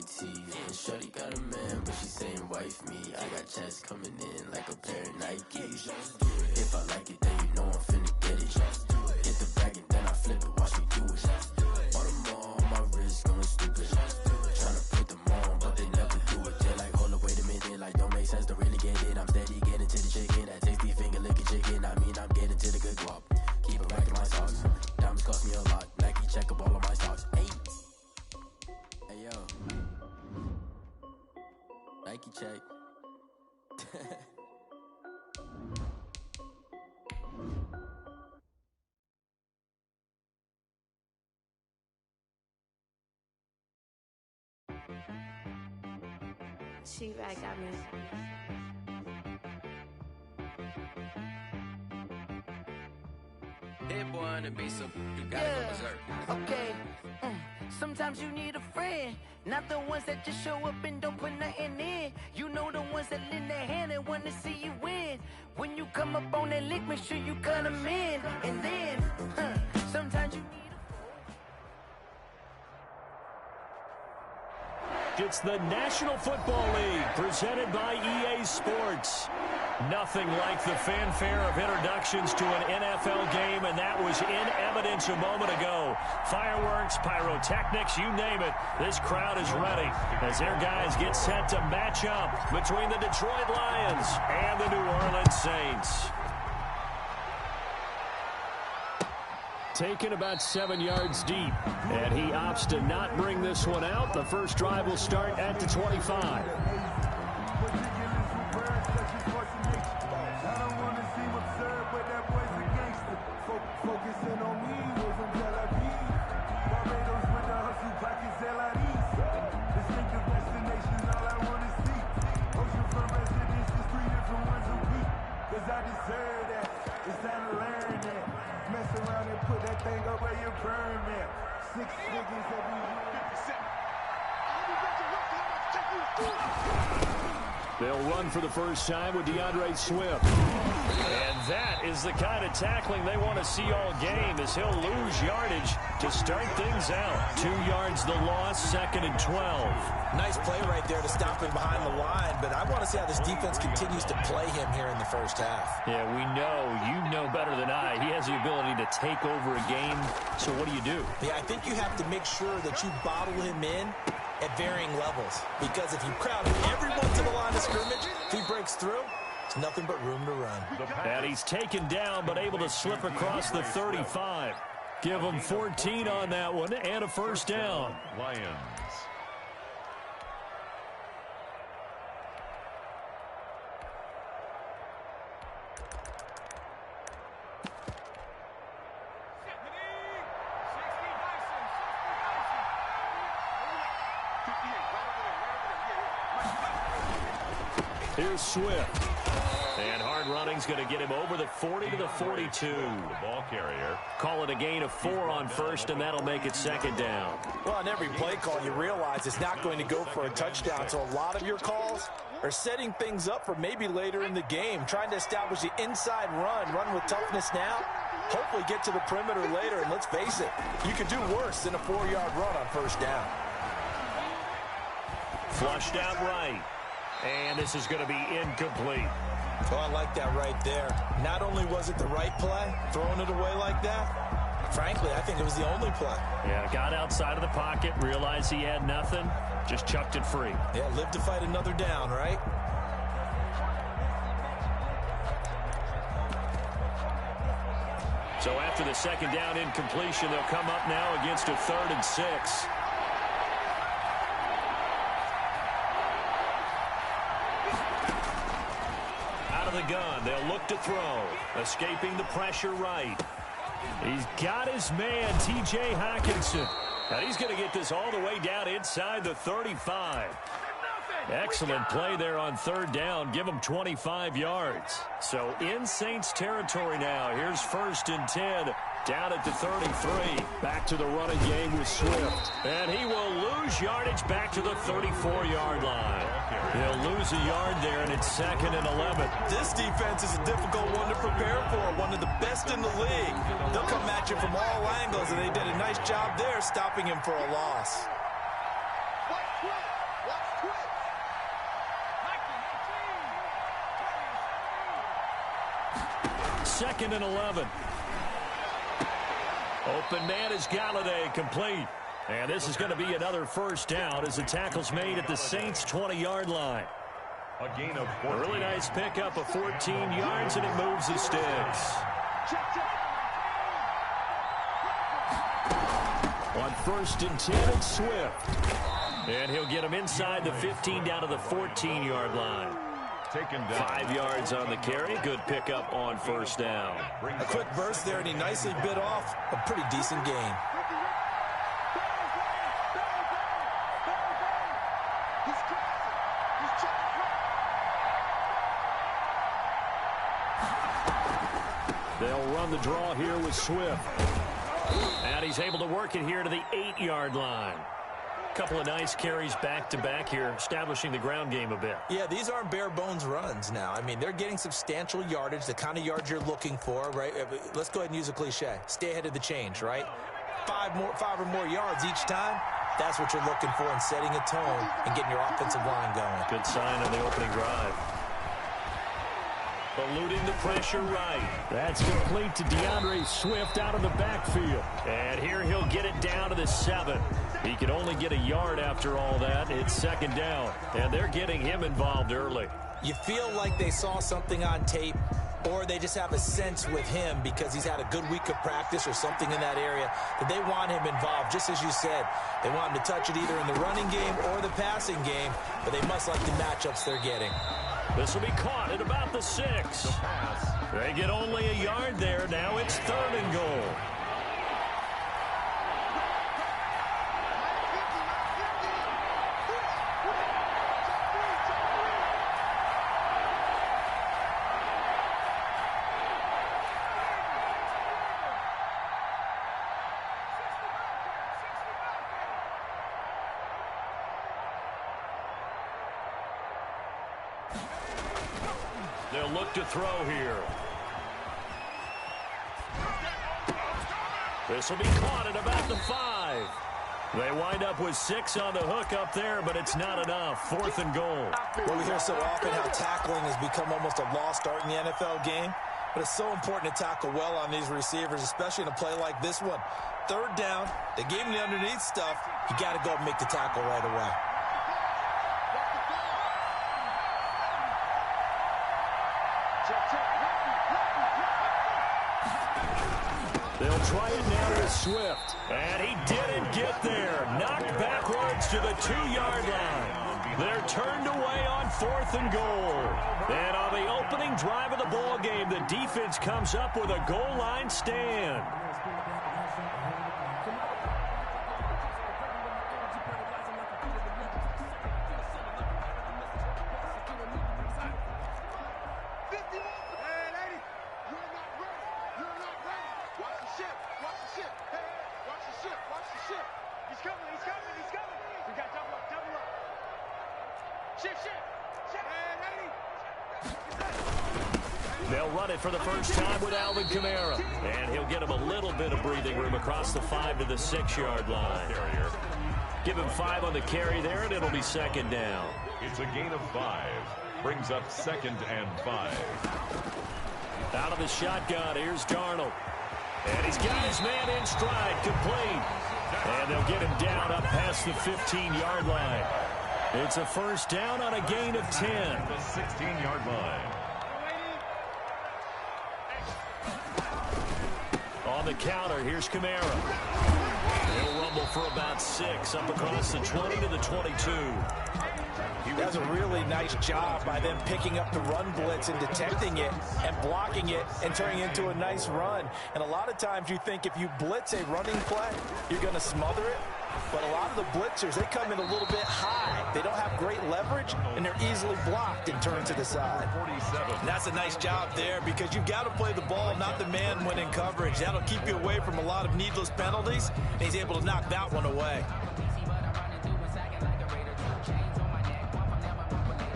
teeth. And shorty got a man, but she saying wife me. I got checks coming in like a pair of Nikes. If I like it, then you know I'm finna get it. Get the bag and then I flip it, watch me do it. All them all on my wrist going stupid. Tryna put them on, but they never do it. They're like, hold up, wait a minute, like don't make sense to really get it. I'm steady getting to the chicken, that tasty finger licking chicken. I mean, I'm getting to the good guap. Keep it back in my socks. Diamonds cost me a lot. Nike check up all of my stocks. Hey yo, Nike check. She right got me. Hit boy on the beat, so you gotta go berserk. Okay. Sometimes you need a friend, not the ones that just show up and don't put nothing in. You know the ones that lend their hand and want to see you win. When you come up on that lick, make sure you cut them in. And then, sometimes you need It's the National Football League presented by EA Sports. Nothing like the fanfare of introductions to an NFL game, and that was in evidence a moment ago. Fireworks, pyrotechnics, you name it. This crowd is ready as their guys get set to match up between the Detroit Lions and the New Orleans Saints. Taken about 7 yards deep, and he opts to not bring this one out. The first drive will start at the 25. They'll run for the first time with DeAndre Swift. And that is the kind of tackling they want to see all game, as he'll lose yardage to start things out. 2 yards the loss, 2nd and 12. Nice play right there to stop him behind the line, but I want to see how this defense continues to play him here in the first half. Yeah, we know. You know better than I. He has the ability to take over a game, so what do? Yeah, I think you have to make sure that you bottle him in at varying levels, because if you crowd everyone to the line of scrimmage, if he breaks through, it's nothing but room to run. And he's taken down, but able to slip across the 35. Give him 14 on that one and a first down. Lions. Here's Swift. And hard running's going to get him over the 40 to the 42. The ball carrier. Call it a gain of 4 on first, and that'll make it 2nd down. Well, on every play call, you realize it's not going to go for a touchdown. So a lot of your calls are setting things up for maybe later in the game, trying to establish the inside run with toughness now, hopefully get to the perimeter later. And let's face it, you could do worse than a 4-yard run on first down. Flushed out right. And this is going to be incomplete. Oh, I like that right there. Not only was it the right play, throwing it away like that, frankly, I think it was the only play. Yeah, got outside of the pocket, realized he had nothing, just chucked it free. Yeah, live to fight another down, right? So after the 2nd down incompletion, they'll come up now against a 3rd and 6. The gun. They'll look to throw. Escaping the pressure right. He's got his man, T.J. Hockenson. And he's going to get this all the way down inside the 35. Excellent play there on 3rd down. Give him 25 yards. So in Saints territory now. Here's 1st and 10. Down at the 33. Back to the running game with Swift. And he will lose yardage back to the 34-yard line. He'll lose a yard there, and it's 2nd and 11. This defense is a difficult one to prepare for. One of the best in the league. They'll come at you from all angles, and they did a nice job there stopping him for a loss. Second and 11. Open man is Galladay, complete. And this is going to be another first down as the tackle's made at the Saints' 20-yard line. A gain of 14. A really nice pickup of 14 yards, and it moves the sticks. On 1st and 10, it's Swift. And he'll get him inside the 15 down to the 14-yard line. Taken down. 5 yards on the carry. Good pickup on first down. A quick burst there, and he nicely bit off a pretty decent gain. They'll run the draw here with Swift. And he's able to work it here to the 8-yard line. Couple of nice carries back-to-back here, establishing the ground game a bit. Yeah, these aren't bare-bones runs now. I mean, they're getting substantial yardage, the kind of yards you're looking for, right? Let's go ahead and use a cliche. Stay ahead of the change, right? 5 or more yards each time. That's what you're looking for in setting a tone and getting your offensive line going. Good sign on the opening drive. Eluding the pressure right. That's complete to DeAndre Swift out of the backfield. And here he'll get it down to the 7. He could only get a yard after all that. It's second down. And they're getting him involved early. You feel like they saw something on tape, or they just have a sense with him because he's had a good week of practice or something in that area that they want him involved. Just as you said, they want him to touch it either in the running game or the passing game, but they must like the matchups they're getting. This will be caught at about the 6. They get only a yard there. Now it's 3rd and goal. They'll look to throw here. This will be caught at about the 5. They wind up with 6 on the hook up there, but it's not enough. 4th and goal. Well, we hear so often how tackling has become almost a lost art in the NFL game, but it's so important to tackle well on these receivers, especially in a play like this one. 3rd down, they gave him the underneath stuff. You got to go and make the tackle right away. They'll try it now with Swift. And he didn't get there. Knocked backwards to the 2-yard line. They're turned away on 4th and goal. And on the opening drive of the ball game, the defense comes up with a goal line stand. They'll run it for the first time with Alvin Kamara. And he'll get him a little bit of breathing room across the 5 to the 6-yard line. Give him 5 on the carry there, and it'll be second down. It's a gain of 5. Brings up 2nd and 5. Out of the shotgun, here's Darnold. And he's got his man in stride, complete. And they'll get him down up past the 15-yard line. It's a first down on a gain of 10. The 16-yard line. On the counter, here's Kamara. He'll rumble for about 6 up across the 20 to the 22. He does a really nice job by them picking up the run blitz and detecting it and blocking it and turning it into a nice run. And a lot of times you think if you blitz a running play, you're going to smother it. But a lot of the blitzers, they come in a little bit high. They don't have great leverage, and they're easily blocked and turned to the side. 47. And that's a nice job there because you've got to play the ball, not the man when in coverage. That'll keep you away from a lot of needless penalties, and he's able to knock that one away.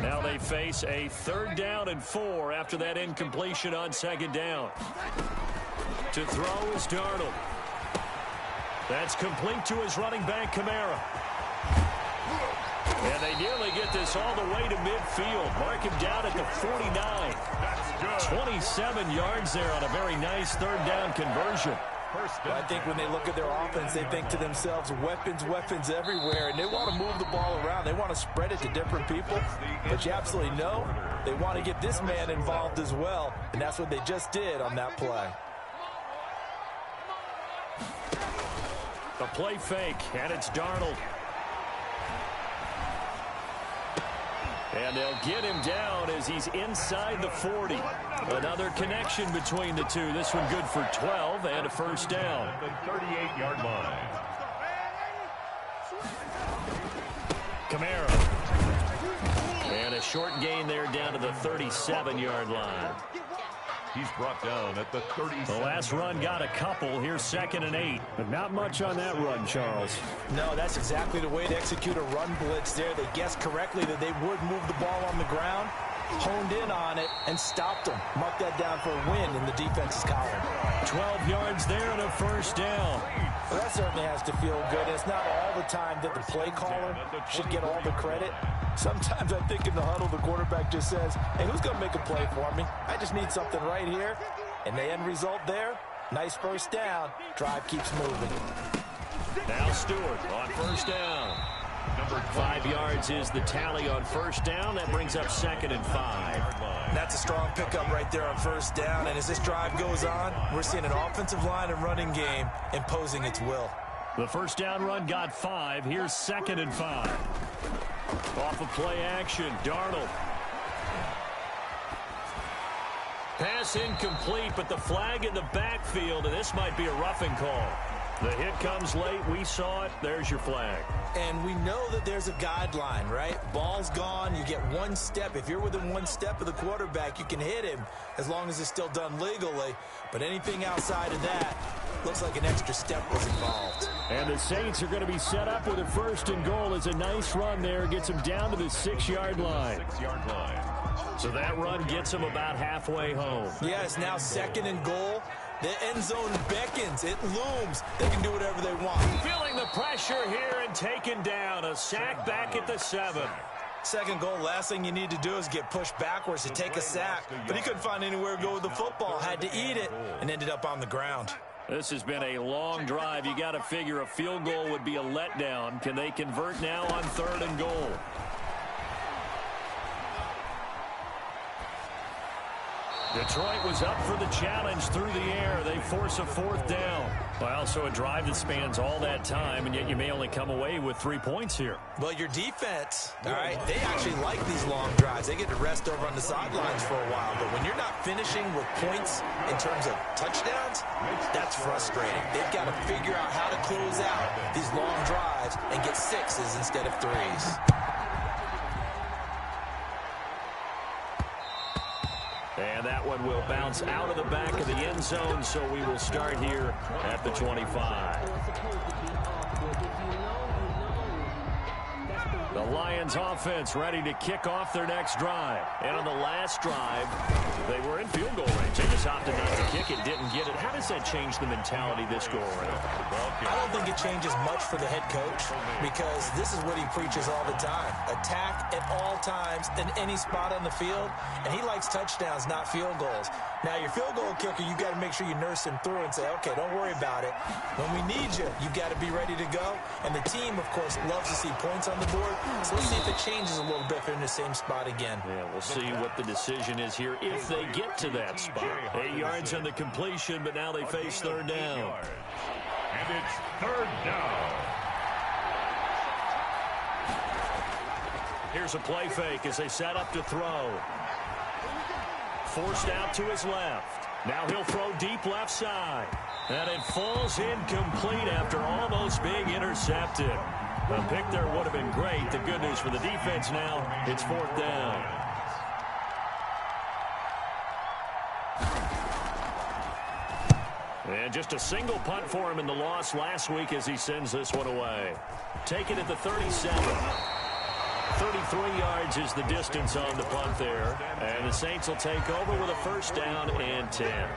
Now they face a 3rd down and 4 after that incompletion on 2nd down. To throw is Darnold. That's complete to his running back, Kamara. And they nearly get this all the way to midfield. Mark him down at the 49. 27 yards there on a very nice third down conversion. Well, I think when they look at their offense, they think to themselves, weapons, weapons everywhere, and they want to move the ball around. They want to spread it to different people, but you absolutely know they want to get this man involved as well, and that's what they just did on that play. The play fake, and it's Darnold. And they'll get him down as he's inside the 40. Another connection between the two. This one good for 12 and a first down. The 38-yard line. Kamara. And a short gain there down to the 37-yard line. He's brought down at the 37. The last run got a couple. Here's 2nd and 8. But not much on that run, Charles. No, that's exactly the way to execute a run blitz there. They guessed correctly that they would move the ball on the ground, honed in on it, and stopped them. Mark that down for a win in the defense's column. 12 yards there and a first down. Well, that certainly has to feel good. It's not all the time that the play caller should get all the credit. Sometimes I think in the huddle, the quarterback just says, hey, who's going to make a play for me? I just need something right here. And the end result there, nice first down. Drive keeps moving. Now Stewart on first down. 5 yards is the tally on first down. That brings up 2nd and 5. That's a strong pickup right there on first down. And as this drive goes on, we're seeing an offensive line and running game imposing its will. The first down run got 5. Here's 2nd and 5. Off of play action, Darnold. Pass incomplete, but the flag in the backfield, and this might be a roughing call. The hit comes late. We saw it. There's your flag. And we know that there's a guideline, right? Ball's gone. You get one step. If you're within one step of the quarterback, you can hit him as long as it's still done legally. But anything outside of that looks like an extra step was involved. And the Saints are going to be set up with a 1st and goal. It's a nice run there. Gets them down to the 6-yard line. 6-yard line. So that run gets them about halfway home. Yeah, it's now 2nd and goal. The end zone beckons. It looms. They can do whatever they want. Feeling the pressure here and taken down. A sack back at the 7. 2nd goal, last thing you need to do is get pushed backwards to take a sack. But he couldn't find anywhere to go with the football. Had to eat it and ended up on the ground. This has been a long drive. You got to figure a field goal would be a letdown. Can they convert now on 3rd and goal? Detroit was up for the challenge through the air. They force a 4th down. Well, so a drive that spans all that time, and yet you may only come away with 3 points here. Well, your defense, all right, they actually like these long drives. They get to rest over on the sidelines for a while. But when you're not finishing with points in terms of touchdowns, that's frustrating. They've got to figure out how to close out these long drives and get 6s instead of 3s. And that one will bounce out of the back of the end zone, so we will start here at the 25. The Lions offense ready to kick off their next drive. And on the last drive, they were in field goal range. They just opted not to kick it, didn't get it. How does that change the mentality this go around? I don't think it changes much for the head coach because this is what he preaches all the time. Attack at all times in any spot on the field, and he likes touchdowns, not field goals. Now, your field goal kicker, you got to make sure you nurse him through and say, okay, don't worry about it. When we need you, you got to be ready to go. And the team, of course, loves to see points on the board. So let's see if it changes a little bit if they're in the same spot again. Yeah, we'll see what the decision is here if they get to that spot. 8 yards on the completion, but now they face 3rd down. And it's 3rd down. Here's a play fake as they set up to throw. Forced out to his left. Now he'll throw deep left side. And it falls incomplete after almost being intercepted. The pick there would have been great. The good news for the defense now, it's 4th down. And just a single punt for him in the loss last week as he sends this one away. Taken at the 37. 33 yards is the distance on the punt there. And the Saints will take over with a 1st down and 10.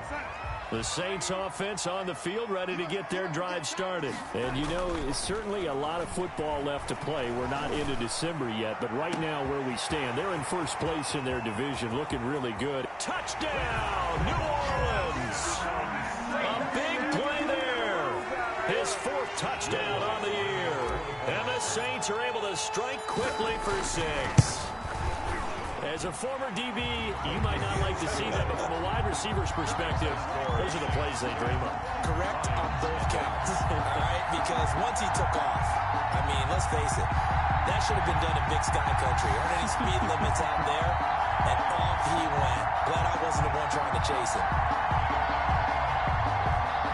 The Saints offense on the field, ready to get their drive started. And, you know, it's certainly a lot of football left to play. We're not into December yet, but right now where we stand, they're in first place in their division, looking really good. Touchdown, New Orleans! A big play there. His fourth touchdown on the year. And the Saints are able to strike quickly for 6. As a former DB, you might not like to see that, but from a wide receiver's perspective, those are the plays they dream of. Correct on both counts, all right? Because once he took off, I mean, let's face it, that should have been done in Big Sky Country. Aren't any speed limits out there? And off he went. Glad I wasn't the one trying to chase him.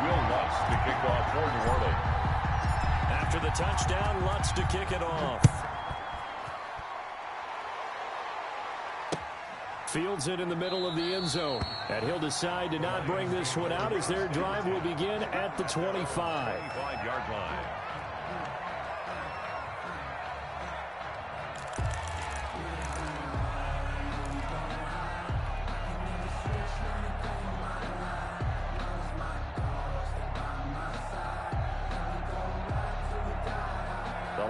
Will Lutz to kick off for New Orleans. After the touchdown, Lutz to kick it off. Fields it in the middle of the end zone. And he'll decide to not bring this one out as their drive will begin at the 25. 25-yard line.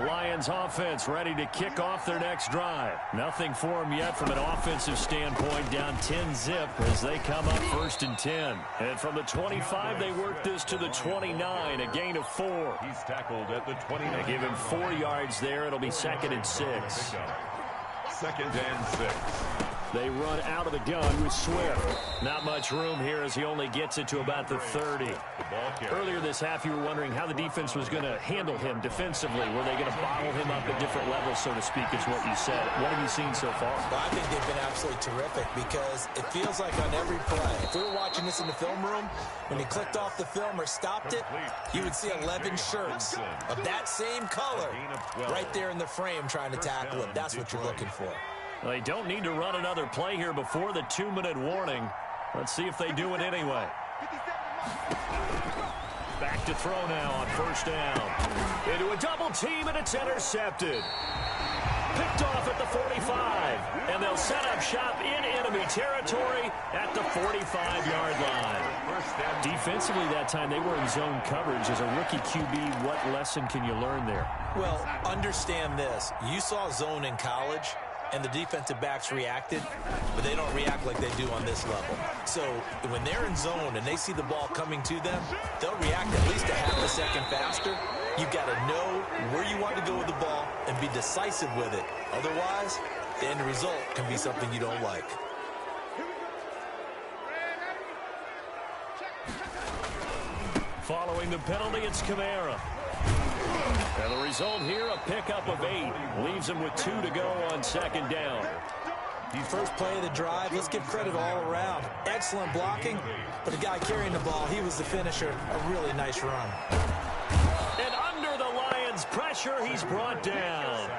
Lions offense ready to kick off their next drive. Nothing for them yet from an offensive standpoint, down 10-zip as they come up 1st and 10. And from the 25, they work this to the 29, a gain of 4. He's tackled at the 29. They give him 4 yards there. It'll be 2nd and 6. 2nd and 6. They run out of the gun with Swift. Not much room here as he only gets it to about the 30. Earlier this half, you were wondering how the defense was going to handle him defensively. Were they going to bottle him up at different levels, so to speak, is what you said. What have you seen so far? Well, I think they've been absolutely terrific because it feels like on every play, if we were watching this in the film room, when he clicked off the film or stopped it, you would see 11 shirts of that same color right there in the frame trying to tackle him. That's what you're looking for. Well, they don't need to run another play here before the 2-minute warning. Let's see if they do it anyway. Back to throw now on 1st down. Into a double team, and it's intercepted. Picked off at the 45. And they'll set up shop in enemy territory at the 45-yard line. Defensively that time, they were in zone coverage. As a rookie QB, what lesson can you learn there? Well, understand this. You saw zone in college, and the defensive backs reacted, but they don't react like they do on this level. So when they're in zone and they see the ball coming to them, they'll react at least a half a second faster. You've got to know where you want to go with the ball and be decisive with it. Otherwise, the end result can be something you don't like. Following the penalty, it's Kamara. And the result here, a pickup of 8. Leaves him with 2 to go on 2nd down. First play of the drive, let's give credit all around. Excellent blocking, but the guy carrying the ball, he was the finisher. A really nice run. And under the Lions' pressure, he's brought down.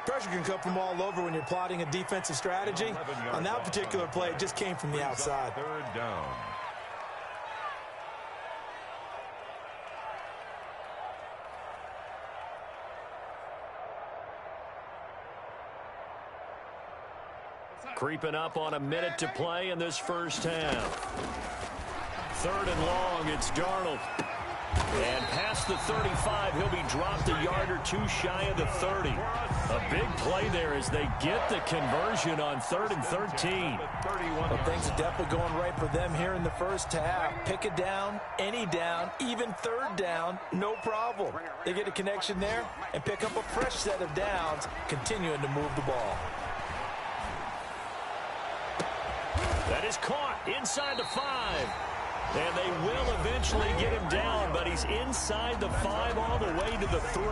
Pressure can come from all over when you're plotting a defensive strategy. On that particular play, it just came from the outside. 3rd down. Creeping up on a minute to play in this first half. 3rd and long, it's Darnold. And past the 35, he'll be dropped a yard or 2 shy of the 30. A big play there as they get the conversion on 3rd and 13. Well, things are definitely going right for them here in the first half. Pick it down, any down, even 3rd down, no problem. They get a connection there and pick up a fresh set of downs, continuing to move the ball. That is caught inside the 5. And they will eventually get him down, but he's inside the 5 all the way to the 3.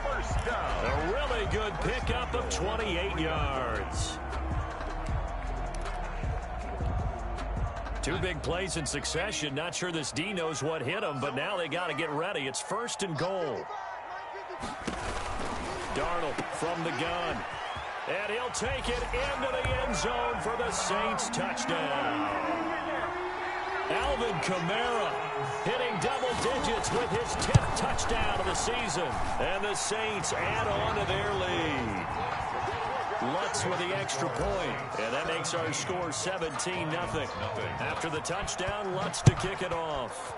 First down. A really good pickup of 28 yards. 2 big plays in succession. Not sure this D knows what hit him, but now they got to get ready. It's 1st and goal. Darnold from the gun. And he'll take it into the end zone for the Saints touchdown. Alvin Kamara hitting double digits with his 10th touchdown of the season. And the Saints add on to their lead. Lutz with the extra point, and that makes our score 17-0. After the touchdown, Lutz to kick it off.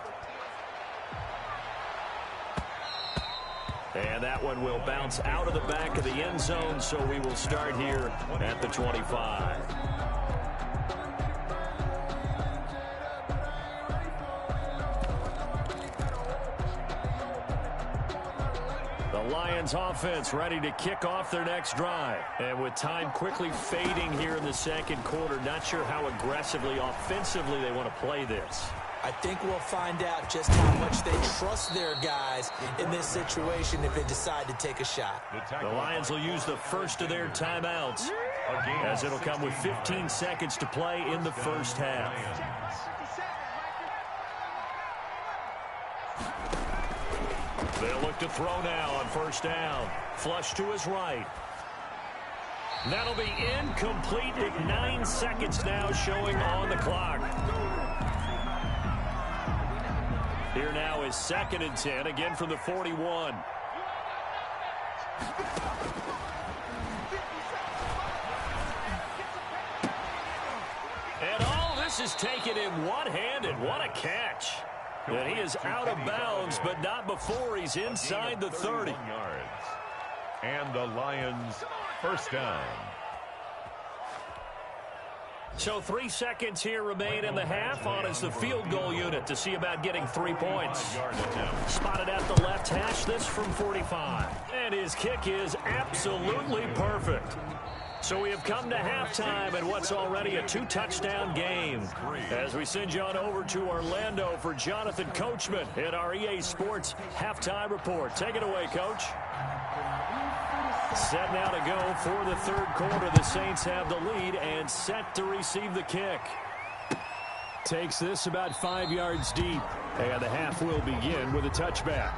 And that one will bounce out of the back of the end zone, so we will start here at the 25. The Lions offense ready to kick off their next drive. And with time quickly fading here in the second quarter, not sure how aggressively, offensively they want to play this. I think we'll find out just how much they trust their guys in this situation if they decide to take a shot. The Lions will use the first of their timeouts, as it'll come with 15 seconds to play in the first half. They'll look to throw now on first down. Flush to his right. That'll be incomplete with 9 seconds now showing on the clock. Here now is 2nd and 10, again from the 41. And all this is taken in one-handed. What a catch. And he is out of bounds, but not before he's inside the 30. And the Lions first down. So 3 seconds here remain in the half. On is the field goal unit to see about getting 3 points. Spotted at the left hash, this from 45. And his kick is absolutely perfect. So we have come to halftime in what's already a 2-touchdown game. As we send you on over to Orlando for Jonathan Coachman in our EA Sports Halftime Report. Take it away, Coach. Set now to go for the third quarter. The Saints have the lead and set to receive the kick. Takes this about 5 yards deep. And the half will begin with a touchback.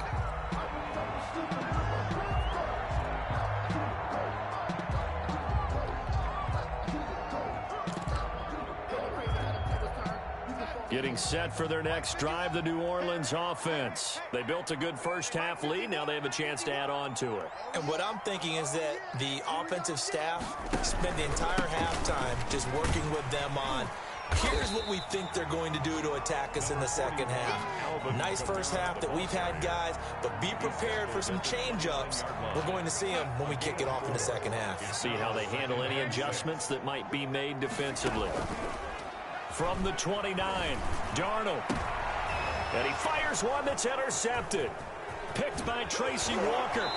Getting set for their next drive, the New Orleans offense. They built a good first half lead. Now they have a chance to add on to it. And what I'm thinking is that the offensive staff spent the entire halftime just working with them on, here's what we think they're going to do to attack us in the second half. Nice first half that we've had, guys, but be prepared for some change-ups. We're going to see them when we kick it off in the second half. See how they handle any adjustments that might be made defensively. From the 29, Darnold. And he fires one that's intercepted. Picked by Tracy Walker.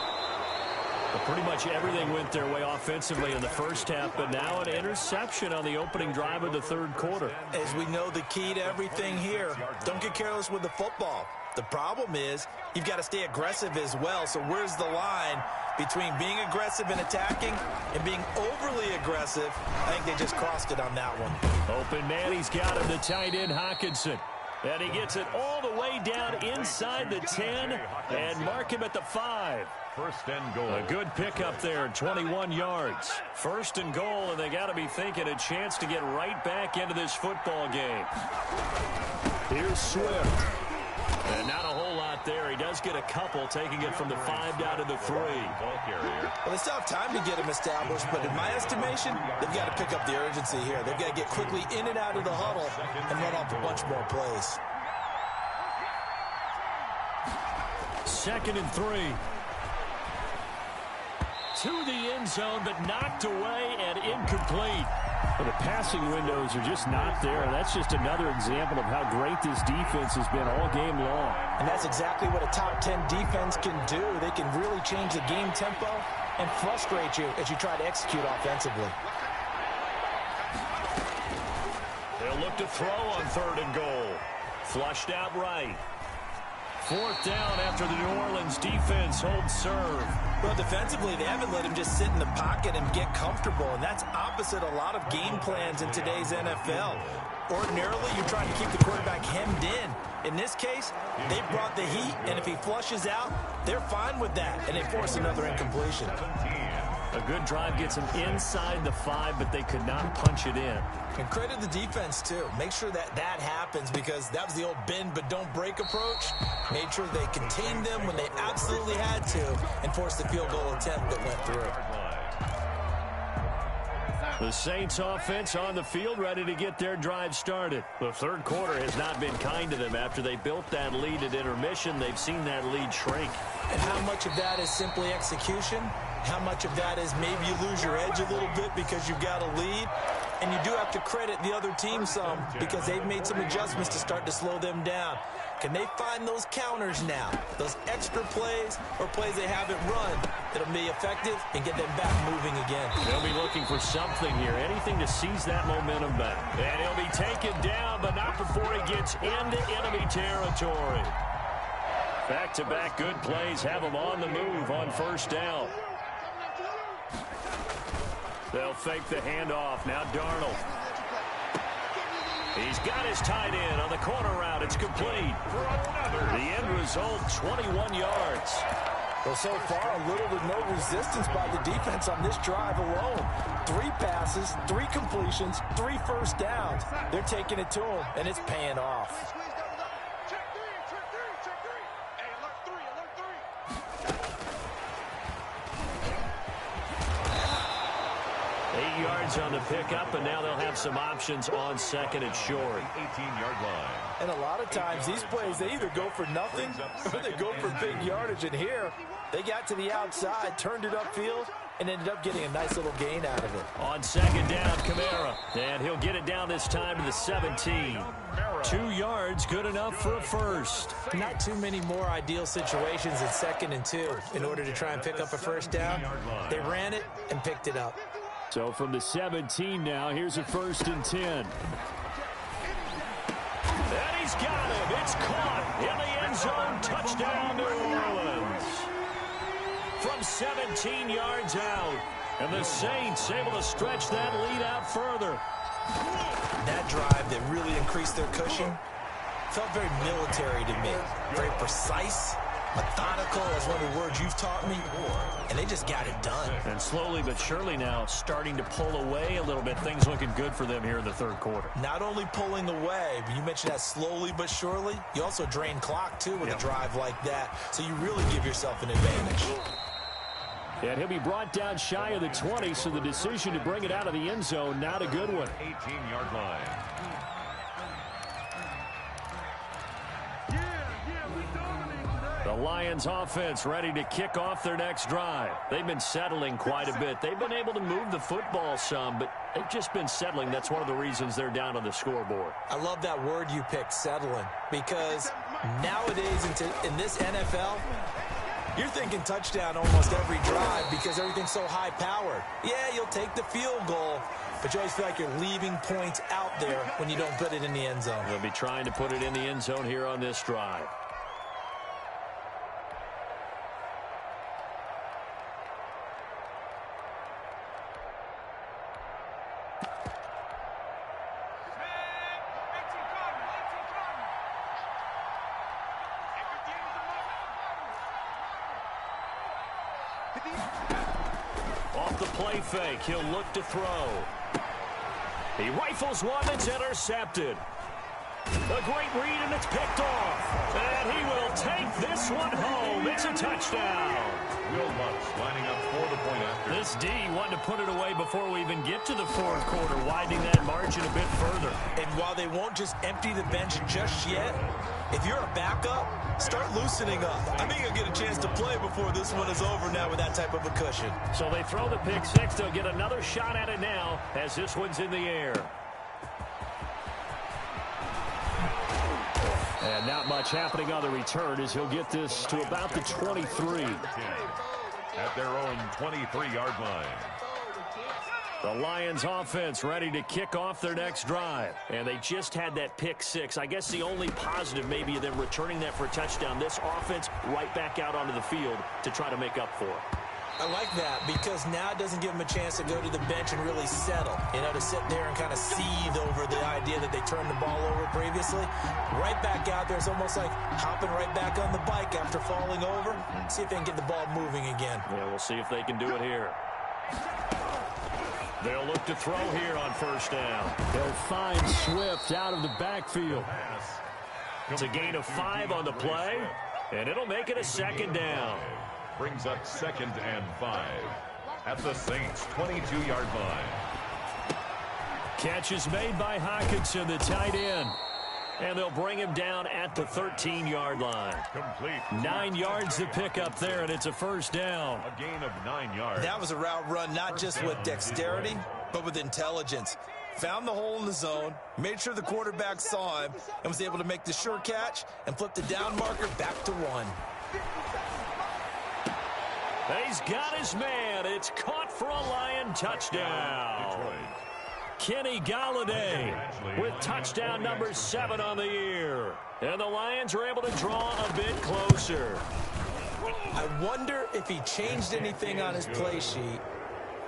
But pretty much everything went their way offensively in the first half, but now an interception on the opening drive of the third quarter. As we know, the key to everything here, don't get careless with the football. The problem is you've got to stay aggressive as well. So where's the line between being aggressive and attacking and being overly aggressive? I think they just crossed it on that one. Open man, he's got him, the tight end Hockenson. And he gets it all the way down inside the 10 and mark him at the 5. First and goal. A good pickup there, 21 yards. First and goal, and they got to be thinking a chance to get right back into this football game. Here's Swift. And not a whole lot there. He does get a couple, taking it from the 5 down to the 3. Well, they still have time to get him established, but in my estimation, they've got to pick up the urgency here. They've got to get quickly in and out of the huddle and run off a bunch more plays. 2nd and 3. To the end zone, but knocked away and incomplete. Well, the passing windows are just not there. That's just another example of how great this defense has been all game long. And that's exactly what a top 10 defense can do. They can really change the game tempo and frustrate you as you try to execute offensively. They'll look to throw on 3rd and goal. Flushed out right. 4th down after the New Orleans defense holds serve. Well, defensively, they haven't let him just sit in the pocket and get comfortable, and that's opposite a lot of game plans in today's NFL. Ordinarily, you're trying to keep the quarterback hemmed in. In this case, they brought the heat, and if he flushes out, they're fine with that, and they force another incompletion. A good drive gets him inside the 5, but they could not punch it in. And credit the defense, too. Make sure that happens, because that was the old bend but don't break approach. Made sure they contained them when they absolutely had to and forced the field goal attempt that went through. The Saints offense on the field, ready to get their drive started. The third quarter has not been kind to them. After they built that lead at intermission, they've seen that lead shrink. And how much of that is simply execution? How much of that is maybe you lose your edge a little bit because you've got a lead? And you do have to credit the other team some because they've made some adjustments to start to slow them down. Can they find those counters now, those extra plays or plays they haven't run that'll be effective and get them back moving again? They'll be looking for something here, anything to seize that momentum back. And he'll be taken down, but not before he gets into enemy territory. Back-to-back good plays have him on the move on first down. They'll fake the handoff. Now Darnold. He's got his tight end on the corner route. It's complete. The end result, 21 yards. Well, so far, a little to no resistance by the defense on this drive alone. 3 passes, 3 completions, 3 first downs. They're taking it to him, and it's paying off. On the pickup, and now they'll have some options on second and short. 18-yard line. And a lot of times these plays, they either go for nothing or they go for big yardage. And here, they got to the outside, turned it upfield, and ended up getting a nice little gain out of it. On second down, Kamara. And he'll get it down this time to the 17. 2 yards, good enough for a first. Not too many more ideal situations in 2nd and 2 in order to try and pick up a first down. They ran it and picked it up. So from the 17 now, here's a 1st and 10. And he's got him. It's caught in the end zone. Touchdown, New Orleans. From 17 yards out. And the Saints able to stretch that lead out further. That drive that really increased their cushion felt very military to me. Very precise, methodical, is one of the words you've taught me. And they just got it done. And slowly but surely now starting to pull away a little bit. Things looking good for them here in the third quarter. Not only pulling away, but you mentioned that slowly but surely. You also drain clock, too, with a drive like that. So you really give yourself an advantage. And he'll be brought down shy of the 20, so the decision to bring it out of the end zone, not a good one. 18-yard line. The Lions offense ready to kick off their next drive. They've been settling quite a bit. They've been able to move the football some, but they've just been settling. That's one of the reasons they're down on the scoreboard. I love that word you picked, settling, because nowadays in this NFL, you're thinking touchdown almost every drive because everything's so high-powered. Yeah, you'll take the field goal, but you always feel like you're leaving points out there when you don't put it in the end zone. They'll be trying to put it in the end zone here on this drive. Off the play fake, he'll look to throw. He rifles one that's intercepted. A great read, and it's picked off. And he will take this one home. It's a touchdown. Will Lutz lining up for the point after. This D wanted to put it away before we even get to the fourth quarter, widening that margin a bit further. And while they won't just empty the bench just yet, if you're a backup, start loosening up. I think you'll get a chance to play before this one is over now with that type of a cushion. So they throw the pick six. They'll get another shot at it now as this one's in the air. And not much happening on the return as he'll get this to about the 23. At their own 23-yard line. The Lions offense ready to kick off their next drive. And they just had that pick six. I guess the only positive maybe of them returning that for a touchdown. This offense right back out onto the field to try to make up for it. I like that because now it doesn't give them a chance to go to the bench and really settle. You know, to sit there and kind of seethe over the idea that they turned the ball over previously. Right back out there. It's almost like hopping right back on the bike after falling over. See if they can get the ball moving again. Yeah, we'll see if they can do it here. They'll look to throw here on first down. They'll find Swift out of the backfield. It's a gain of 5 on the play, and it'll make it a second down. Brings up 2nd and 5 at the Saints' 22-yard line. Catch is made by Hawkinson, the tight end. And they'll bring him down at the 13-yard line. Complete. 9 yards to pick up there, and it's a first down. A gain of 9 yards. That was a route run not just with dexterity, but with intelligence. Found the hole in the zone, made sure the quarterback saw him, and was able to make the sure catch and flip the down marker back to 1. He's got his man. It's caught for a Lion touchdown. Detroit. Kenny Galladay with touchdown number 7 on the year. And the Lions are able to draw a bit closer. I wonder if he changed anything on his play sheet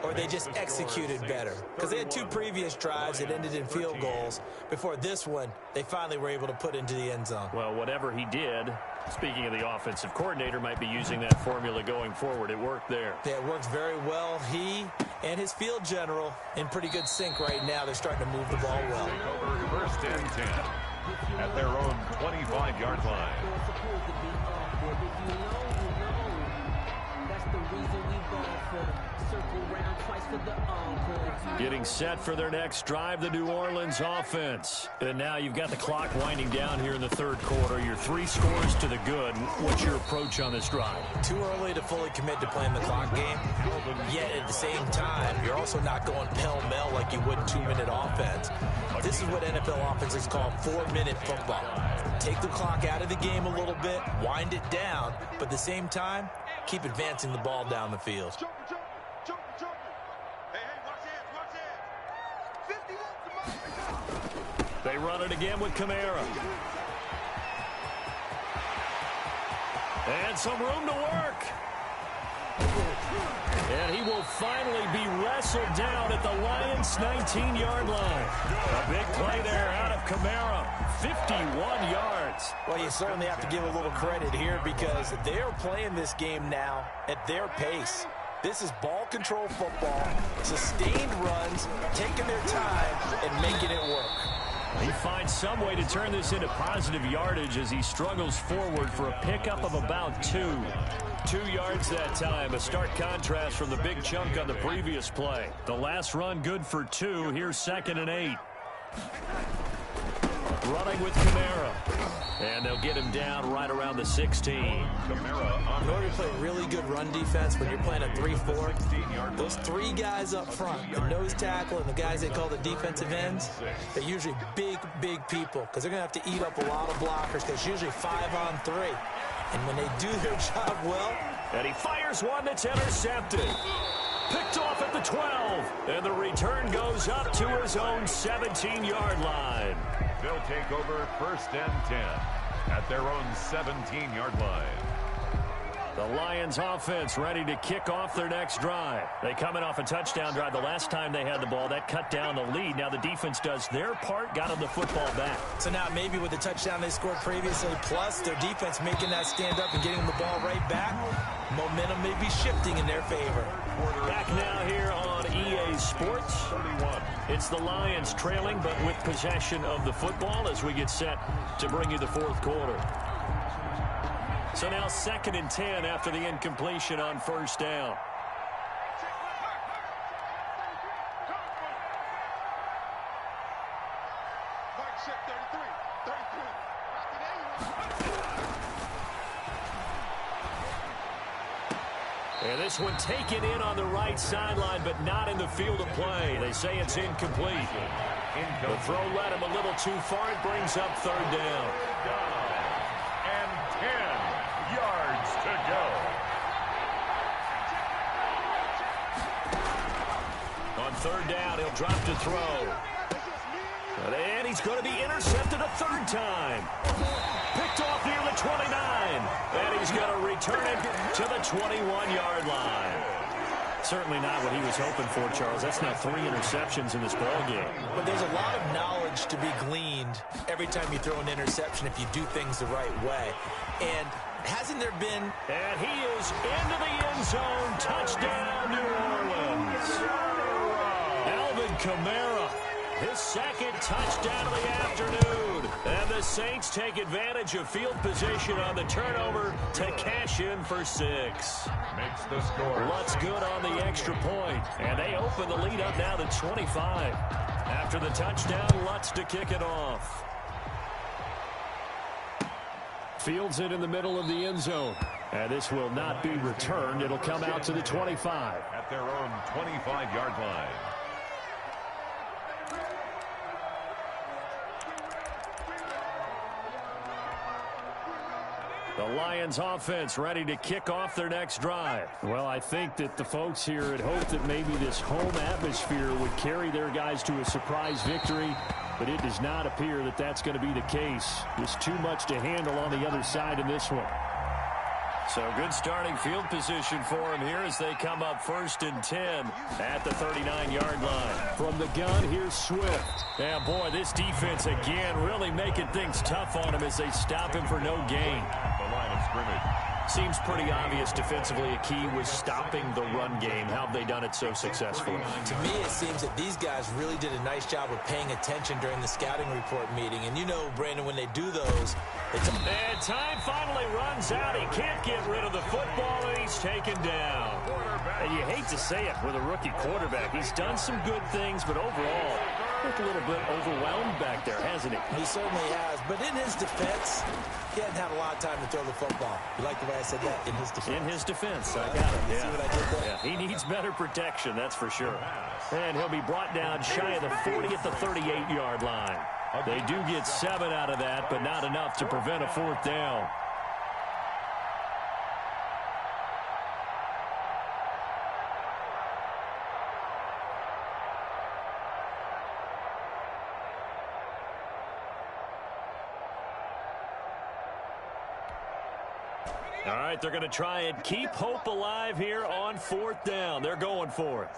or they just executed better. Because they had 2 previous drives that ended in field goals. Before this one, they finally were able to put into the end zone. Well, whatever he did, speaking of the offensive coordinator, might be using that formula going forward. It worked there. Yeah, it worked very well. He and his field general in pretty good sync right now. They're starting to move the ball well. Take over first and 10 at their own 25-yard line. Getting set for their next drive, the New Orleans offense. And now you've got the clock winding down here in the third quarter. You're 3 scores to the good. What's your approach on this drive? Too early to fully commit to playing the clock game. Yet at the same time, you're also not going pell-mell like you would 2-minute offense. This is what NFL offenses call 4-minute football. Take the clock out of the game a little bit, wind it down, but at the same time, keep advancing the ball down the field. They run it again with Kamara. And some room to work. And he will finally be wrestled down at the Lions' 19-yard line. A big play there out of Kamara. 51 yards. Well, you certainly have to give a little credit here because they're playing this game now at their pace. This is ball control football, sustained runs, taking their time, and making it work. He finds some way to turn this into positive yardage as he struggles forward for a pickup of about 2. 2 yards that time, a stark contrast from the big chunk on the previous play. The last run good for 2. Here's 2nd and 8. Running with Kamara. And they'll get him down right around the 16. Kamara, in order to play really good run defense when you're playing a 3-4, those 3 guys up front, the nose tackle and the guys they call the defensive ends, they're usually big, big people because they're going to have to eat up a lot of blockers because it's usually 5 on 3. And when they do their job well... And he fires one that's intercepted. Picked off at the 12. And the return goes up to his own 17-yard line. They'll take over first and 10 at their own 17-yard line. The Lions offense ready to kick off their next drive. They come in off a touchdown drive. The last time they had the ball, that cut down the lead. Now the defense does their part, got them the football back. So now maybe with the touchdown they scored previously, plus their defense making that stand up and getting the ball right back, momentum may be shifting in their favor. Back now here on EA Sports. 31. It's the Lions trailing, but with possession of the football as we get set to bring you the fourth quarter. So now 2nd and 10 after the incompletion on first down. And this one taken in on the right sideline, but not in the field of play. They say it's incomplete. The throw led him a little too far. It brings up 3rd down. And 10 yards to go. On 3rd down, he'll drop to throw. And he's going to be intercepted a 3rd time. Picked off near the 29. And he's going to return it to the 21-yard line. Certainly not what he was hoping for, Charles. That's now 3 interceptions in this ballgame. But there's a lot of knowledge to be gleaned every time you throw an interception if you do things the right way. And hasn't there been... And he is into the end zone. Touchdown, New Orleans. Alvin Kamara, his 2nd touchdown of the afternoon. And the Saints take advantage of field position on the turnover to cash in for 6. Makes the score. Lutz good on the extra point. And they open the lead up now to 25. After the touchdown, Lutz to kick it off. Fields it in the middle of the end zone. And this will not be returned. It'll come out to the 25. At their own 25-yard line. The Lions offense ready to kick off their next drive. Well, I think that the folks here had hoped that maybe this home atmosphere would carry their guys to a surprise victory, but it does not appear that that's going to be the case. There's too much to handle on the other side in this one. So good starting field position for them here as they come up 1st and 10 at the 39-yard line. From the gun, here's Swift. Yeah, boy, this defense again really making things tough on him as they stop him for no gain. The line of scrimmage. Seems pretty obvious defensively a key was stopping the run game. How have they done it so successfully? To me, it seems that these guys really did a nice job of paying attention during the scouting report meeting. And you know, Brandon, when they do those, it's... And time finally runs out. He can't get rid of the football, and he's taken down. And you hate to say it with a rookie quarterback. He's done some good things, but overall, looked a little bit overwhelmed back there, hasn't he? He certainly has. But in his defense, he hadn't had a lot of time to throw the football. You like the way I said that? In his defense. In his defense. I got it. See what I did there? Yeah, he needs better protection, that's for sure. And he'll be brought down shy of the 40 at the 38-yard line. They do get 7 out of that, but not enough to prevent a 4th down. All right, they're going to try and keep hope alive here on 4th down. They're going for it.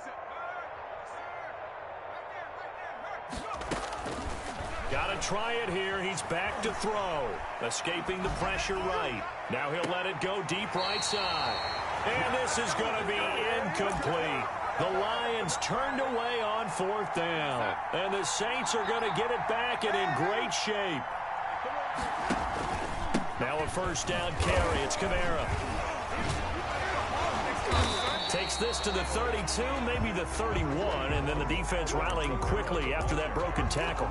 Got to try it here. He's back to throw. Escaping the pressure right. Now he'll let it go deep right side. And this is going to be incomplete. The Lions turned away on 4th down. And the Saints are going to get it back and in great shape. Now a 1st down carry. It's Kamara. Takes this to the 32, maybe the 31, and then the defense rallying quickly after that broken tackle.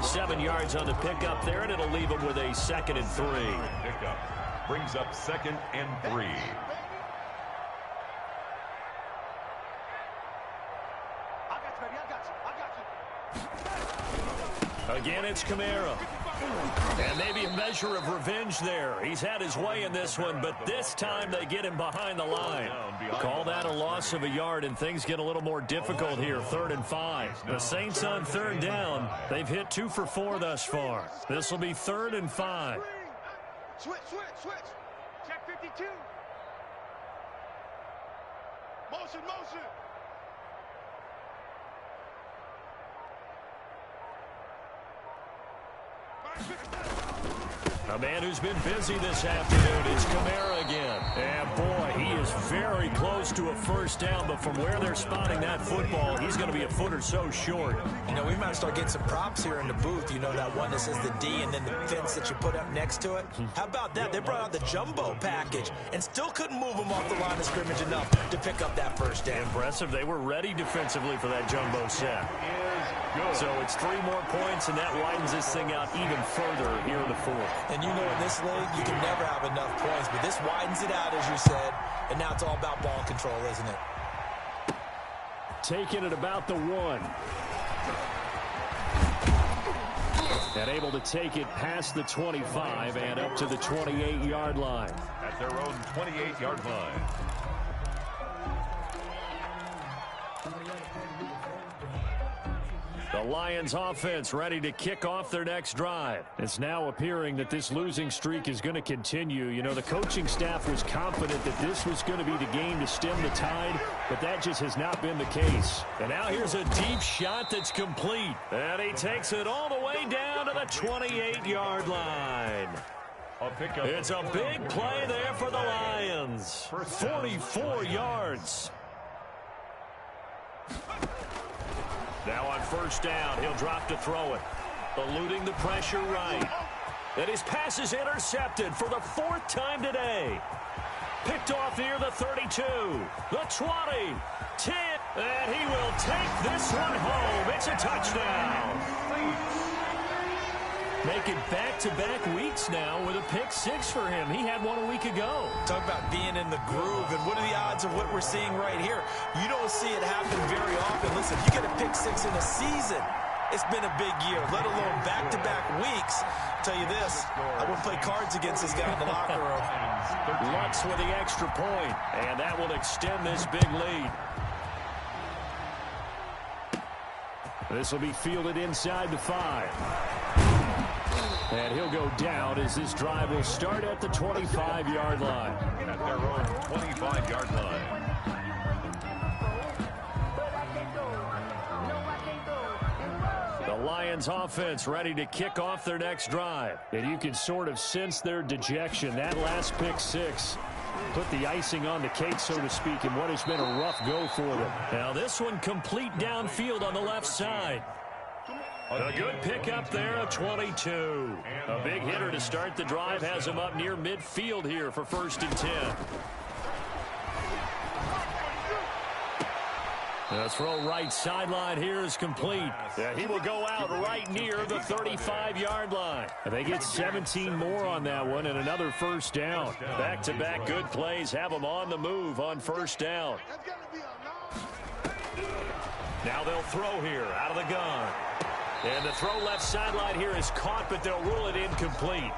7 yards on the pickup there, and it'll leave him with a 2nd and 3. Pickup brings up 2nd and 3. Again, it's Kamara. And maybe a measure of revenge there. He's had his way in this one, but this time they get him behind the line. Call that a loss of a yard, and things get a little more difficult here. 3rd and 5. The Saints on 3rd down. They've hit 2 for 4 thus far. This will be 3rd and 5. Switch. Check 52. Motion. A man who's been busy this afternoon. It's Kamara again. And boy, he is very close to a 1st down, but from where they're spotting that football, he's going to be a foot or so short. You know, we might start getting some props here in the booth. You know, that one that says the D and then the fence that you put up next to it. How about that? They brought out the jumbo package and still couldn't move them off the line of scrimmage enough to pick up that 1st down. Impressive. They were ready defensively for that jumbo set. So it's 3 more points, and that widens this thing out even further here in the 4th. And you know, in this league, you can never have enough points, but this widens it out, as you said, and now it's all about ball control, isn't it? Taking it about the 1. And able to take it past the 25 and up to the 28-yard line. At their own 28-yard line. The Lions offense ready to kick off their next drive. It's now appearing that this losing streak is going to continue. You know, the coaching staff was confident that this was going to be the game to stem the tide, but that just has not been the case. And now here's a deep shot that's complete. And he takes it all the way down to the 28-yard line. It's a big play there for the Lions. 44 yards. Now on 1st down, he'll drop to throw it. Eluding the pressure right. And his pass is intercepted for the 4th time today. Picked off near the 32, the 20, 10, And he will take this one home. It's a touchdown. Make it back-to-back weeks now with a pick six for him. He had one a week ago. Talk about being in the groove, and what are the odds of what we're seeing right here? You don't see it happen very often. Listen, you get a pick six in a season, it's been a big year, let alone back-to-back weeks. I'll tell you this, I wouldn't play cards against this guy in the locker room. Lutz with the extra point, and that will extend this big lead. This will be fielded inside the 5. And he'll go down as this drive will start at the 25-yard line. At their own 25-yard line. The Lions offense ready to kick off their next drive. And you can sort of sense their dejection. That last pick six put the icing on the cake, so to speak, in what has been a rough go for them. Now this one complete downfield on the left side. A good pickup there, a 22. A big hitter to start the drive has him up near midfield here for 1st and 10. The throw right sideline here is complete. He will go out right near the 35-yard line. And they get 17 more on that one and another first down. Back-to-back good plays have them on the move on first down. Now they'll throw here out of the gun. And the throw left sideline here is caught, but they'll rule it incomplete.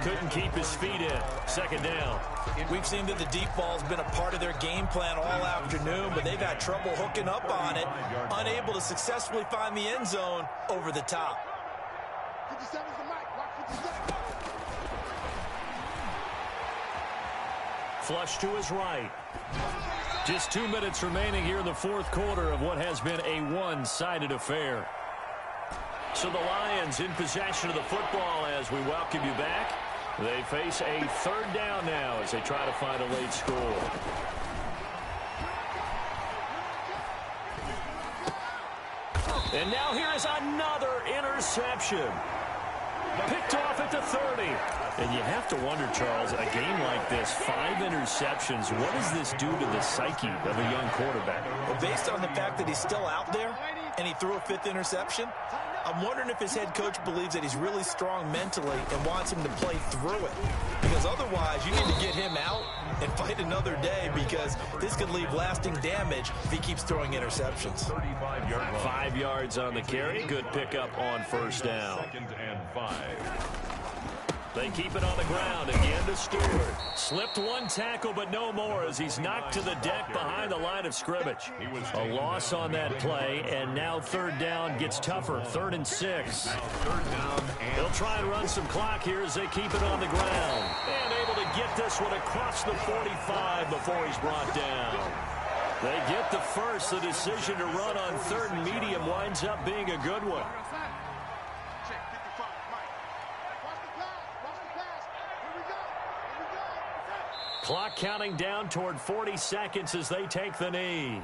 Couldn't keep his feet in. Second down. We've seen that the deep ball has been a part of their game plan all afternoon, but they've had trouble hooking up on it, unable to successfully find the end zone over the top. 57's the mic. Watch 57. Flush to his right. Just 2 minutes remaining here in the fourth quarter of what has been a one-sided affair. So the Lions in possession of the football as we welcome you back. They face a third down now as they try to find a late score. And now here is another interception. Picked off at the 30. And you have to wonder, Charles, a game like this, 5 interceptions, what does this do to the psyche of a young quarterback? Well, based on the fact that he's still out there and he threw a 5th interception, I'm wondering if his head coach believes that he's really strong mentally and wants him to play through it. Because otherwise, you need to get him out and fight another day, because this could leave lasting damage if he keeps throwing interceptions. 5 yards on the carry. Good pickup on first down. 2nd and 5. They keep it on the ground again to Stewart. Slipped one tackle, but no more as he's knocked to the deck behind the line of scrimmage. A loss on that play, and now third down gets tougher. 3rd and 6. They'll try and run some clock here as they keep it on the ground. And able to get this one across the 45 before he's brought down. They get the first. The decision to run on 3rd and medium winds up being a good one. Clock counting down toward 40 seconds as they take the knee.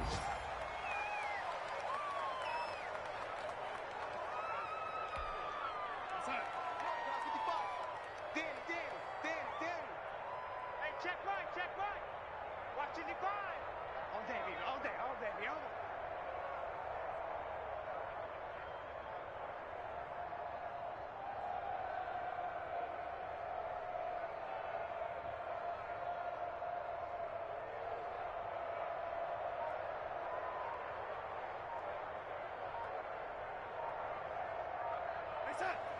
Hey, check right. Watch it, divide. All day, baby, all day, baby, all day.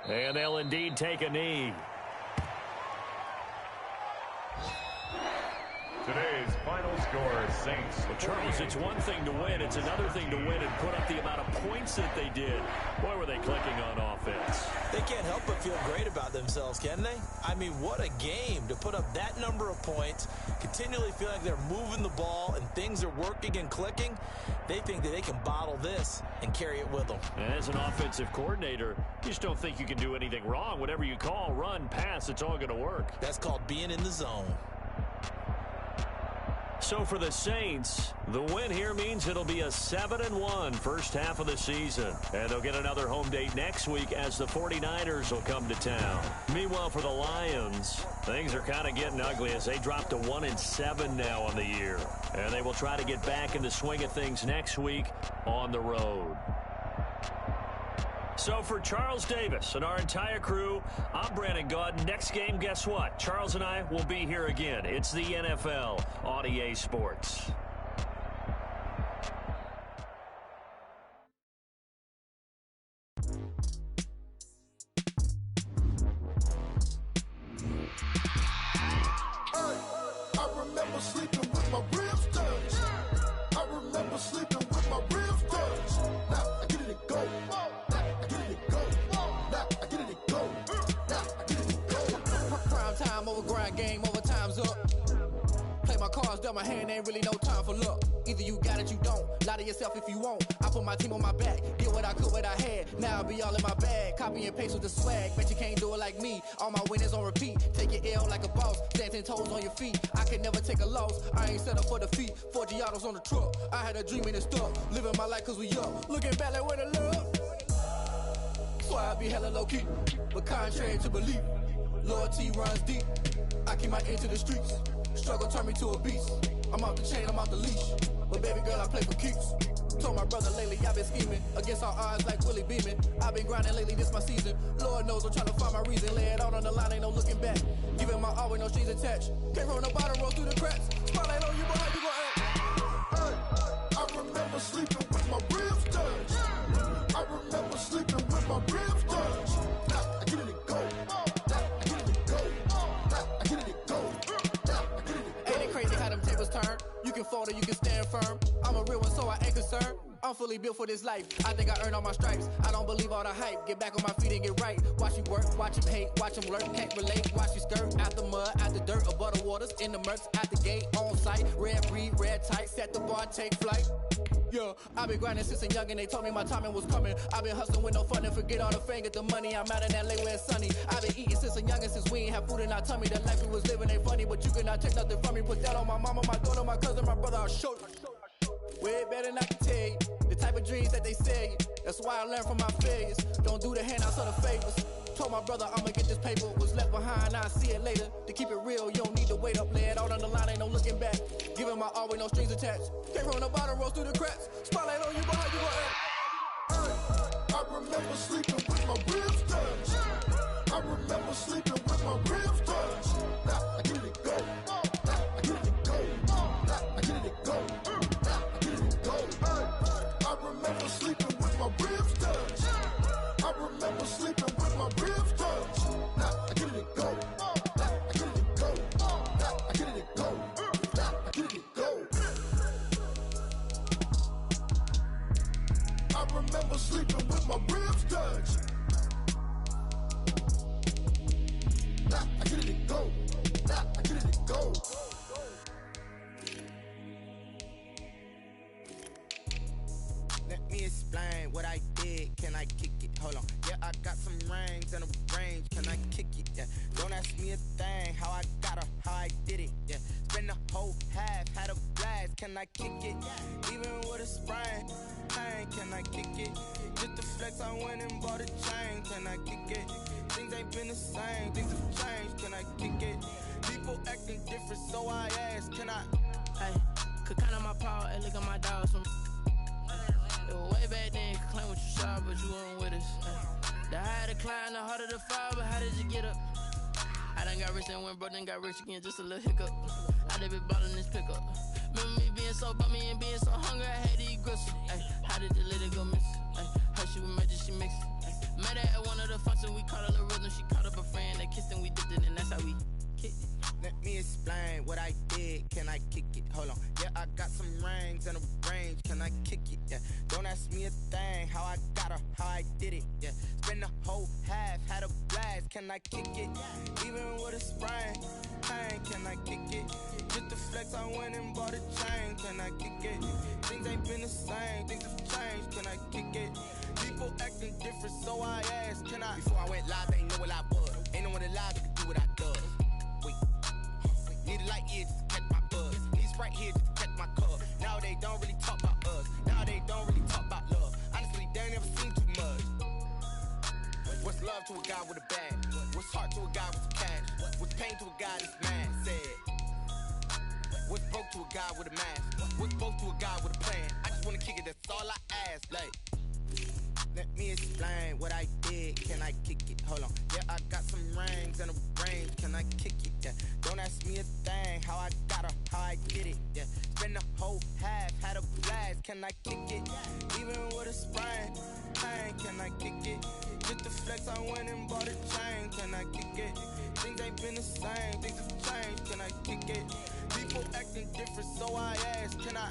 And they'll indeed take a knee. Today's final score, Saints. Well, Charles, it's one thing to win. It's another thing to win and put up the amount of points that they did. Boy, were they clicking on offense. They can't help but feel great about themselves, can they? I mean, what a game to put up that number of points, continually feel like they're moving the ball and things are working and clicking. They think that they can bottle this and carry it with them. And as an offensive coordinator, you just don't think you can do anything wrong. Whatever you call, run, pass, it's all going to work. That's called being in the zone. So for the Saints, the win here means it'll be a 7-1 first half of the season. And they'll get another home date next week as the 49ers will come to town. Meanwhile, for the Lions, things are kind of getting ugly as they drop to 1-7 now on the year. And they will try to get back in the swing of things next week on the road. So for Charles Davis and our entire crew, I'm Brandon Gaudin. Next game, guess what? Charles and I will be here again. It's the NFL on EA Sports. I remember sleeping with my ribs touched. I remember sleeping with my ribs touched. Now I get it to go. Time over grind, game over, time's up. Play my cards, dealt my hand, ain't really no time for luck. Either you got it, you don't. Lie to yourself if you won't. I put my team on my back, did what I could, what I had. Now I'll be all in my bag, copy and paste with the swag. Bet you can't do it like me. All my winners on repeat. Take your L like a boss, stand 10 toes on your feet. I can never take a loss. I ain't set up for defeat. 4 Giottos on the truck. I had a dream and it stuck. Living my life cause we young. Looking back like where the love. So I be hella low key, but contrary to belief. Loyalty runs deep. I keep my ear to the streets. Struggle turned me to a beast. I'm off the chain, I'm off the leash. But baby girl, I play for keeps. Told my brother lately, I've been scheming. Against all odds like Willie Beeman. I've been grinding lately, this my season. Lord knows I'm trying to find my reason. Lay it out on the line, ain't no looking back. Giving my all with no strings attached. Came from the bottom, roll through the cracks. Spotlight on you, boy, how you gon' act? I remember sleeping with my ribs touched. I remember sleeping with my ribs touched. Now I get it to go. You can fold or you can stand firm. I'm a real one, so I ain't concerned. I'm fully built for this life. I think I earned all my stripes. I don't believe all the hype. Get back on my feet and get right. Watch you work, watch him hate, watch him lurk. Can't relate, watch you skirt. Out the mud, out the dirt, above the waters, in the murks, out the gate, on site. Red breed, red tight, set the bar, take flight. Yeah, I've been grinding since a youngin'. They told me my timing was coming. I've been hustling with no fun and forget all the fame, get the money. I'm out in LA where it's sunny. I've been eating since a youngin', since we ain't have food in our tummy. The life we was living ain't funny, but you cannot take nothing from me. Put that on my mama, my daughter, my cousin, my brother, I'll show you. Way better than I can tell you. The type of dreams that they sell you. That's why I learned from my failures. Don't do the handouts or the favors. Told my brother I'ma get this paper. Was left behind, I'll see it later. To keep it real, you don't need to wait up. Lay it out on the line, ain't no looking back. Giving my all with no strings attached. Came from the bottom, rose through the cracks. Spotlight on you, boy, how you gon' act? I remember sleeping with my ribs touched. I remember sleeping with my ribs touched. Now I get it to go. I get it to go. I get it to go. I remember sleeping with my ribs touched. I remember sleeping with my ribs touched. Now I get it to go. I get it to go. I get it to go. I get it to go. I remember sleeping with my ribs touched. Now I get it to go. Now I get it to go. Let me explain what I did. Can I kick it? Hold on. Yeah, I got some rings and a range. Can I kick it? Yeah. Don't ask me a thing. How I got her, how I did it. Yeah. Spend the whole half, had a blast. Can I kick it? Even with a sprain. Pain, can I kick it? Just the flex, I went and bought a chain. Can I kick it? Things ain't been the same. Things have changed. Can I kick it? People acting different, so I ask. Can I? Hey, could count on my power and look at my dogs from. Way back then, you could claim what you saw, but you weren't with us. The higher the climb, the harder the fall, but how did you get up? I done got rich and went broke, then got rich again, just a little hiccup. I done been ballin' this pickup. Remember me being so bummy and being so hungry, I had to eat gristle. How did the lady go miss? Her she was magic, she mixed. Met her at one of the functions, we caught her the rhythm, she caught up a friend, they kissed and we dipped it, and that's how we kicked it. Let me explain what I did. Can I kick it? Hold on. Yeah, I got some rings and a range. Can I kick it? Yeah. Don't ask me a thing. How I got her, how I did it. Yeah. Spend the whole half, had a blast. Can I kick it? Even with a sprain. Pain, can I kick it? Just the flex, I went and bought a chain. Can I kick it? Things ain't been the same. Things have changed. Can I kick it? People acting different, so I asked. Can I? Before I went live, they ain't know what I was. Ain't no one alive that could do what I does. Wait. Need a light edge to catch my buzz. Need right here just to catch my cup. Now they don't really talk about us. Now they don't really talk about love. Honestly, they ain't never seen too much. What's love to a guy with a bag? What's heart to a guy with cash? What's pain to a guy that's mad? Said. What's broke to a guy with a mask? What's both to a guy with a plan? I just wanna kick it, that's all I ask. Like, let me explain what I did. Can I kick it? Hold on. Yeah, I got some rings and a range. Can I kick it? Yeah. Don't ask me a thing. How I got her, how I did it. Yeah. Spend the whole half, had a blast. Can I kick it? Even with a sprain, pain. Can I kick it? Just the flex, I went and bought a chain. Can I kick it? Things ain't been the same. Things have changed. Can I kick it? People acting different, so I ask. Can I?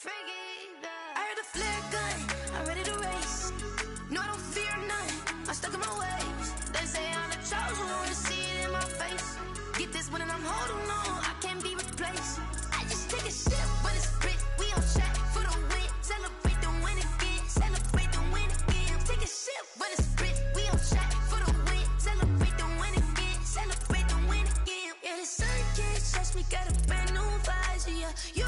I heard the flare gun, I'm ready to race. No, I don't fear nothing, I'm stuck in my ways. They say I'm the chosen one, see it in my face. Get this one and I'm holding on, I can't be replaced. I just take a sip, but it's split, we on track for the win. Celebrate the win again, celebrate the win again. Take a sip, but it's split, we on track for the win. Celebrate the win again, celebrate the win again. Yeah, the sun can't touch me, got a brand new visor, yeah. You